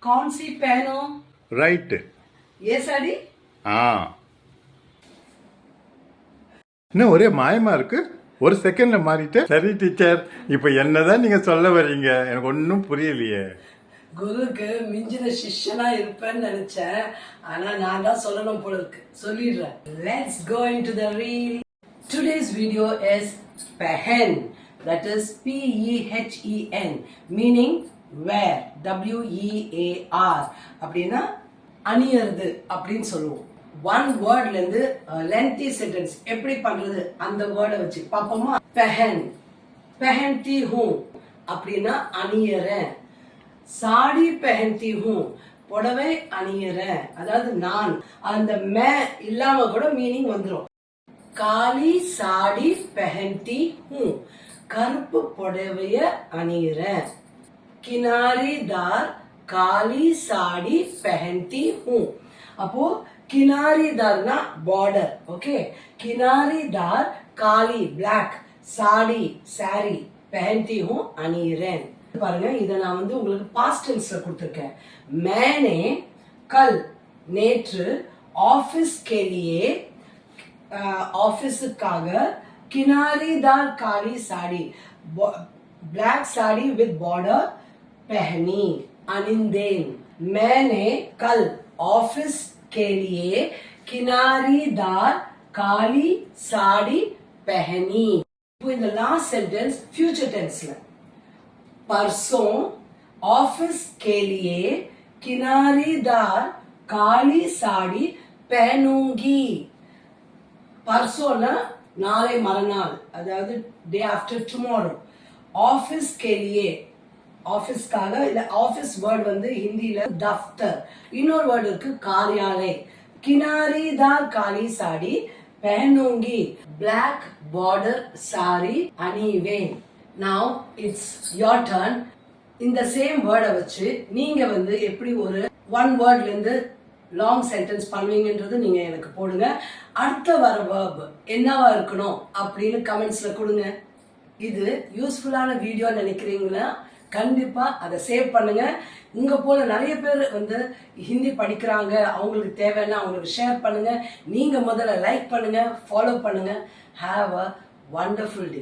कौन सी पहनो? राइट। ये साड़ी? हाँ என்ன ஒரே மாயமா இருக்கு. ஒரு செகண்ட்ல மாறிட்டேன். சரி டீச்சர், இப்போ என்னதான் நீங்க சொல்ல வர்றீங்க? எனக்கு ஒன்றும் புரியலையே. குருக்கு மிஞ்சின சிஷ்யனா இருப்பேன்னு நினைச்சேன். ஆனா நான் தான் சொல்லணும் போல இருக்கு. சொல்லிடுறேன். Let's go into the reel. Today's video is pehen. That is P-E-H-E-N. Meaning wear. W-E-A-R. அப்படின்னா அணியறது அப்படின்னு சொல்லுவோம். ஒன் வேர்ட்ல இருந்து லென்த்தி சென்டென்ஸ் எப்படி பண்றது அந்த வேர்டை வச்சு பாப்போமா. பெஹன், பெஹன்தி ஹூ அப்படின்னா அணியறேன். சாடி பெஹன்தி ஹூ புடவை அணியறேன். அதாவது நான் அந்த மே இல்லாம கூட மீனிங் வந்துடும். காலி சாடி பெஹன்தி ஹூ கருப்பு புடவைய அணியறேன். கினாரிதார் காலி சாடி பெஹன்தி ஹூ. அப்போ கினாரிதார்னா பார்டர். ஓகே, கினாரிதார் காலி பிளாக், சாடி சாரி, பெஹன்தி ஹூ அணியறேன். பாருங்க, இதை நான் வந்து உங்களுக்கு பாஸ்ட் டென்ஸ்ல கொடுத்துருக்கேன். மேனே கல் நேற்று ஆபீஸ் கேலியே ஆபீஸுக்காக கினாரிதார் காலி சாடி பிளாக் சாடி வித் பார்டர் पहनी अनिंदेन. मैंने कल ऑफिस के लिए किनारीदार काली साड़ी पहनी. In the last sentence future tense में परसों ऑफिस के लिए किनारीदार काली साड़ी पहनूंगी. परसों नाले मरनाल अदावद डे आफ्टर टुमारो. ऑफिस के लिए ஆஃபீஸ்க்காக. இந்த ஆஃபீஸ் வேர்டு வந்து ஹிந்தியில தஃப்தர். இன்னொரு வேர்டு இருக்கு காரியாலய். கினாரிதார் காலி சாடி பஹனூங்கி பிளாக் பார்டர் சாரி அணிவேன். Now it's your turn. இந்த சேம் வேர்டை வச்சு நீங்க வந்து எப்படி ஒரு ஒன் வேர்ட்ல இருந்து லாங் சென்டென்ஸ் பண்ணுவீங்கன்றது நீங்க எனக்கு போடுங்க. அடுத்த வர வேர்ப் என்னவா இருக்கணும் அப்படின்னு கமெண்ட்ஸ்ல கொடுங்க. இது யூஸ்ஃபுல்லான வீடியோ நினைக்கிறீங்களா? கண்டிப்பா அதை சேவ் பண்ணுங்க. உங்க போல நிறைய பேர் வந்து ஹிந்தி படிக்கிறாங்க, அவங்களுக்கு தேவைன்னா அவங்களுக்கு ஷேர் பண்ணுங்க. நீங்க முதல்ல லைக் பண்ணுங்க, ஃபாலோ பண்ணுங்க. Have a wonderful day.